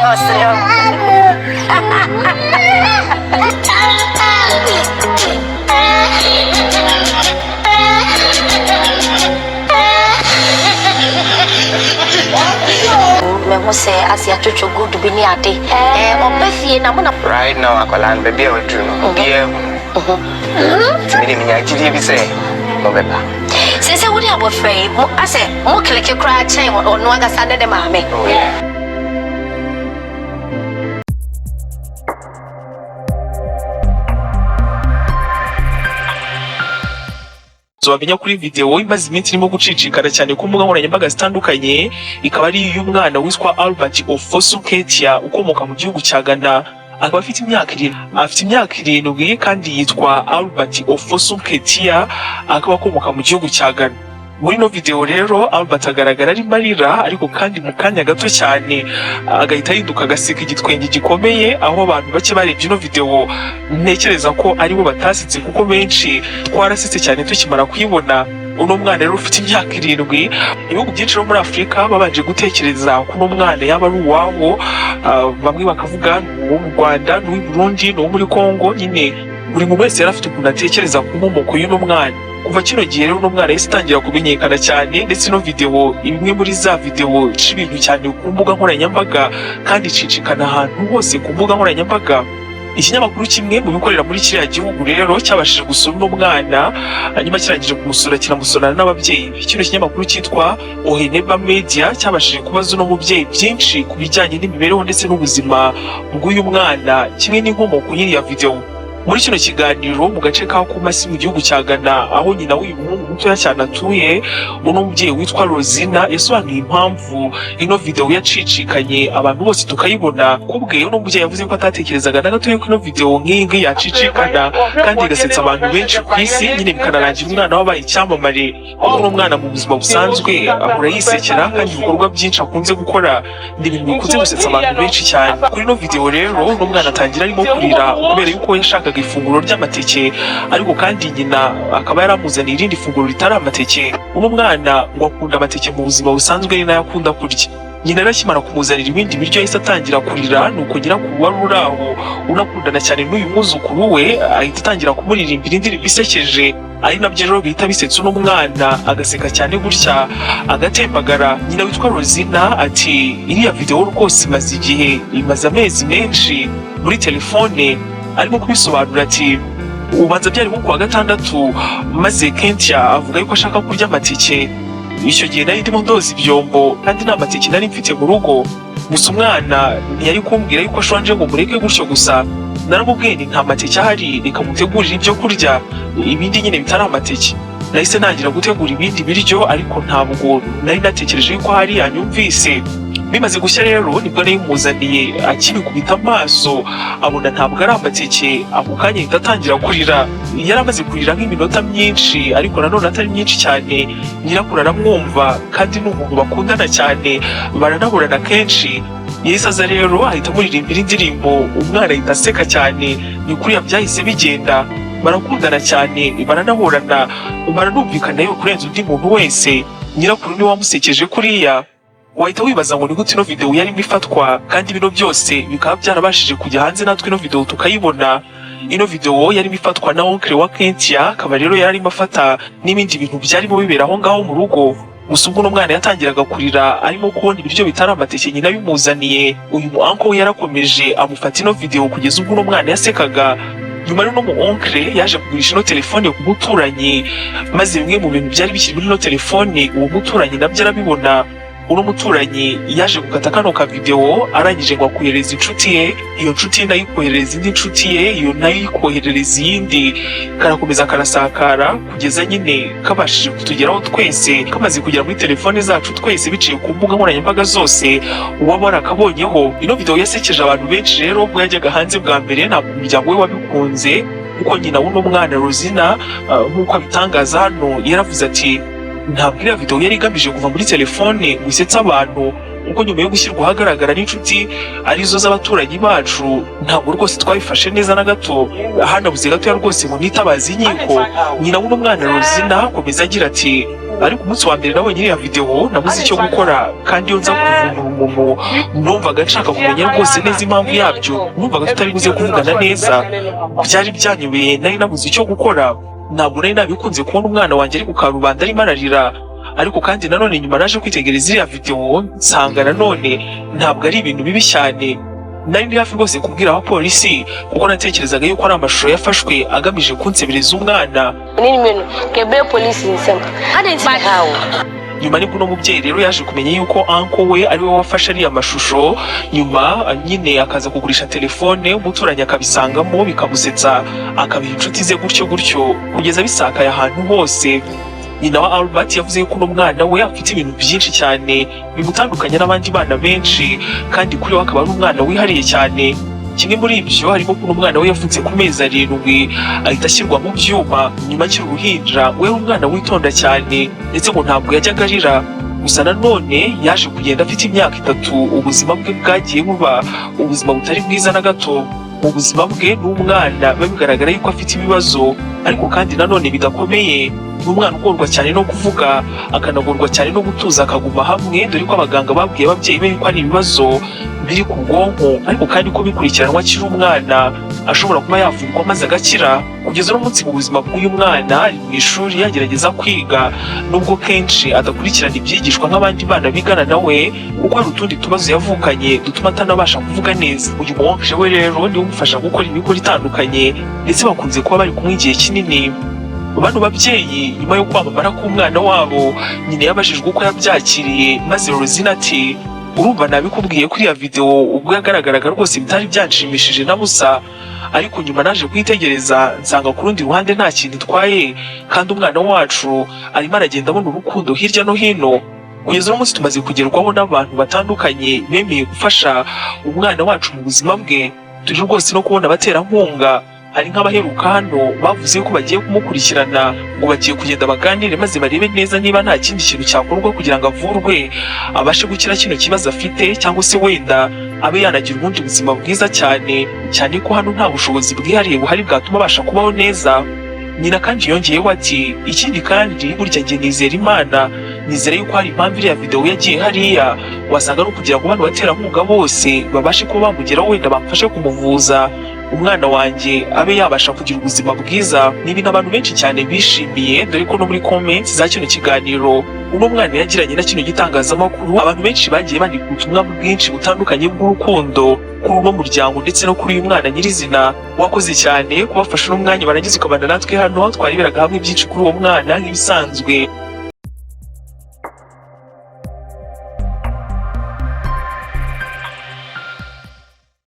Me say as ya chuchu good bi ni ade obefie na mo na right now akolan baby e wodru no bia timi ni nya gidi bi say mo beba se wodi abofrey mo ase mo keleke kra chen ono aga sade de maame oh yeah. Wamenya kuri video imaze iminsi irimo gucicikana cyane ku mbuga nkoranyambaga zitandukanye, ikaba ari y'umwana witwa Albert Ofosu Ketia ukomoka mu gihugu cya Ghana. Akaba afite imyaka 7 kandi yitwa Albert Ofosu Ketia, akaba akomoka mu gihugu cya Ghana. Muri no video rero Albert agaragara ari marira, ariko kandi mu kanya gato cyane agahita yiduka agaseka igitwenge gikomeye, aho abantu bake barebye no video ntekereza ko ari bo batasitse kuko benshi twarasitse cyane tukimara kuyibona. Uno mwana rero ufite imyaka 7, ibihugu byinshi muri Afrika babanje gutekereza ko uno mwana yaba ari uwabo, bamwe bakavuga uwo mu Rwanda, n'uwo Burundi, n'uwo muri Kongo. Nyine buri muntu wese yari afite ukuntu atekereza ku nkomoko y'uno mwana. Kuva kino gihe rero uno mwana yahise atangira kumenyekana cyane, ndetse no video imwe muri za video ibintu cyane ku mbuga nkoranyambaga kandi icicikana ahantu hose ku mbuga nkoranyambaga. Ikinyamakuru kimwe mu bikorera muri kiriya gihugu rero cyabashije gusura uno mwana, hanyuma kirangije kumusura kiramusurana n'ababyeyi. Kino kinyamakuru cyitwa Oheneba Media cyabashije kubaza uno mubyeyi byinshi ku bijyanye n'imibereho ndetse n'ubuzima bw'uyu mwana, kimwe n'inkomoko y'iriya video. Muri kino kiganiro mu gace ka Kumasi mu gihugu cya Ghana, aho nyina w'uyu muhungu mutoya cyane atuye, uno mubyeyi witwa Rosina yasobanuye impamvu ino video yacicikanye abantu bose tukayibona. Kubwe uno mubyeyi yavuze ko atatekerezaga na gato yuko ino video nk'iyi yacicikana kandi igasetsa abantu benshi ku isi, nyine bikanarangira umwana wabaye icyamamare. Uno mwana mu buzima busanzwe ahora yisekera, kandi ibikorwa byinshi akunze gukora ni ibintu bikunze gusetsa abantu benshi cyane. Kuri ino video rero uno mwana atangira arimo kurira kubera yuko yashakaga ifunguro ry'amateke, ariko kandi nyina akaba yaramuzaniye irindi funguro ritari amateke. Uno mwana ngo akunda amateke mu buzima busanzwe, ni nayo akunda kurya. Nyina arakimara kumuzanira ibindi biryo yahise atangira kurira, nuko nyirakuru wari uri aho unakundana cyane n'uyu mwuzukuru we ahita atangira kumuririmbira indirimbo isekeje, ari nabyo rero bihita bisetsa uno mwana agaseka cyane gutya agatembagara. Nyina witwa Rosina ati iriya video rwose imaze igihe, imaze amezi menshi muri telefone, arimo kubisobanura ati ubanza byari mu kwa gatandatu, maze Ketia avuga yuko ashaka kurya amateke. Icyo gihe nari ndimo ndoza ibyombo kandi nta mateke nari mfite mu rugo, gusa umwana ntiyari kumbwira yuko ashonje ngo mureke gutyo gusa. Naramubwiye nti nta mateke ahari, reka mutegurire ibyo kurya ibindi nyine bitari amateke. Nahise ntangira gutegura ibindi biryo, ariko ntabwo nari natekereje yuko hari yanyumvise. Bimaze gushya rero nibwo nayimuzaniye, akibikubita amaso abona ntabwo ari amateke, ako kanya ahita atangira kurira. Yari amaze kurira nk'iminota myinshi, ariko nanone atari myinshi cyane. Nyirakuru aramwumva kandi ni umuntu bakundana cyane, baranahorana kenshi. Yahise aza rero ahita amuririmbira indirimbo, umwana ahita aseka cyane. Ni kuriya byahise bigenda, barakundana cyane, baranahorana, baranumvikana yo kurenza undi muntu wese. Nyirakuru niwe wamusekeje kuriya. Wahita wibaza ngo ni gute ino video yarimo ifatwa, kandi bino byose bikaba byarabashije kujya hanze natwe ino video tukayibona. Ino video yarimo ifatwa na oncle wa Ketia, akaba rero yarimo afata n'ibindi bintu byarimo bibera aho ngaho mu rugo. Gusa ubwo umwana yatangiraga kurira arimo kubona ibiryo bitari amateke nyina bimuzaniye, uyu mu uncle we yarakomeje amufata ino video kugeza ubwo umwana yasekaga. Nyuma rero mu oncle yaje kugurisha ino telefone ku muturanyi, maze bimwe mu bintu byari bikiri muri ino telefone uwo muturanyi nabyo arabibona. Uno muturanyi yaje gukata kano ka video, arangije ngo akohereza inshuti ye, iyo nshuti ye nayo ikoherereza indi nshuti ye, iyo nayo ikoherereza iyindi, karakomeza karasakara kugeza nyine kabashije kutugeraho twese, kamaze kugera muri telefone zacu twese biciye ku mbuga nkoranyambaga zose uwaba warakabonyeho. Ino video yasekeje abantu benshi rero ubwo yajyaga hanze bwa mbere, ntabwo umuryango we wabikunze, kuko nyina w'uno mwana Rosina nk'uko abitangaza hano yaravuze ati ntabwo iriya video yari igamije kuva muri telefone ngo isetse abantu, kuko nyuma yo gushyirwa ahagaragara n'inshuti arizo z'abaturanyi bacu ntabwo rwose twabifashe neza na gato. Hanabuze gatoya rwose mu nitabaza inkiko, nyina w'uno mwana Rosina akomeza agira ati ariko umunsi wa mbere nabonye iriya video nabuze icyo gukora, kandi iyo nza kuvumbura umuntu numvaga nshaka kumenya rwose neza impamvu yabyo, numvaga tutari buze kuvugana neza, byari byanyobeye nari nabuze icyo gukora. Ntabwo nari nabikunze kubona umwana wanjye ari ku karubanda arimo ararira, ariko kandi nanone nyuma naje kwitegereza iriya video nsanga nanone ntabwo ari ibintu bibi cyane. Nari ndi hafi rwose kubwira abapolisi kuko natekerezaga yuko ari amashusho yafashwe agamije kunsebereza umwana. Nyuma nibwo uno mubyeyi rero yaje kumenya yuko uncle we ari we wafashe ariya mashusho, nyuma nyine akaza kugurisha telefone, umuturanyi akabisangamo bikamusetsa, akabiha inshuti ze gutyo gutyo kugeza bisakaye ahantu hose. Nyina wa Albert yavuze ko uno mwana we afite ibintu byinshi cyane bimutandukanya n'abandi bana benshi, kandi kuri we akaba ari umwana wihariye cyane. Kimwe muri ibyo harimo ko uno mwana we yavutse ku mezi 7 ahita ashyirwa mu byuma nyuma akiri uruhinja. We umwana witonda cyane ndetse ngo ntabwo yajyaga arira, gusa nanone yaje kugenda afite imyaka 3 ubuzima bwe bwagiye buba ubuzima butari bwiza na gato. Mu buzima bwe n'umwana bigaragara yuko afite ibibazo, ariko kandi nanone bidakomeye. Umwana ugorwa cyane no kuvuga, akanagorwa cyane no gutuza akaguma hamwe, dore ko abaganga babwiye ababyeyi be ko ari ibibazo biri ku bwonko, ariko kandi ko bikurikiranwa akiri umwana ashobora kuba yavurwa maze agakira. Kugeza uno munsi mu buzima bw'uyu mwana ari mu ishuri yagerageza kwiga, nubwo kenshi adakurikirana ibyigishwa nk'abandi bana bigana nawe, kuko hari utundi tubazo yavukanye dutuma atanabasha kuvuga neza. Uyu mwonje we rero niwe umufasha gukora imikoro itandukanye, ndetse bakunze kuba bari kumwe igihe kinini. Bano babyeyi nyuma yo kwamamara k'umwana wabo, nyine yabajijwe uko yabyakiriye, maze Rosina ati urumva nabikubwiye kuri ya video ubwo yagaragaraga rwose bitari byanshimishije na busa, ariko nyuma naje kwitegereza nsanga ku rundi ruhande nta kintu itwaye, kandi umwana wacu arimo aragenda abona urukundo hirya no hino. Kugeza uno munsi tumaze kugerwaho n'abantu batandukanye bemeye gufasha umwana wacu mu buzima bwe, turi rwose no kubona abaterankunga. Hari nk'abaheruka hano bavuze ko bagiye kumukurikirana, ngo bagiye kugenda baganire maze barebe neza niba nta kindi kintu cyakorwa kugira ngo avurwe abashe gukira kino kibazo afite, cyangwa se wenda abe yanagira ubundi buzima bwiza cyane ko hano nta bushobozi bwihariye buhari bwatuma abasha kubaho neza. Nyina kandi yongeyeho ati ikindi kandi burya njye nizera Imana, nizera yuko hari impamvu iriya video yagiye hariya, wasanga no kugira ngo bano baterankunga bose babashe kuba bamugeraho wenda bamfashe kumuvuza umwana wanjye abe yabasha kugira ubuzima bwiza. Ni ibintu abantu benshi cyane bishimiye, dore ko no muri comments za kino kiganiro uno mwana yagiranye na kino gitangazamakuru abantu benshi bagiye bandika ubutumwa bwinshi butandukanye bw'urukundo kuri uno muryango ndetse no kuri uyu mwana nyirizina. Wakoze cyane kubafasha n'umwanya barangiza ukabana natwe hano twareberaga hamwe byinshi kuri uwo mwana nk'ibisanzwe.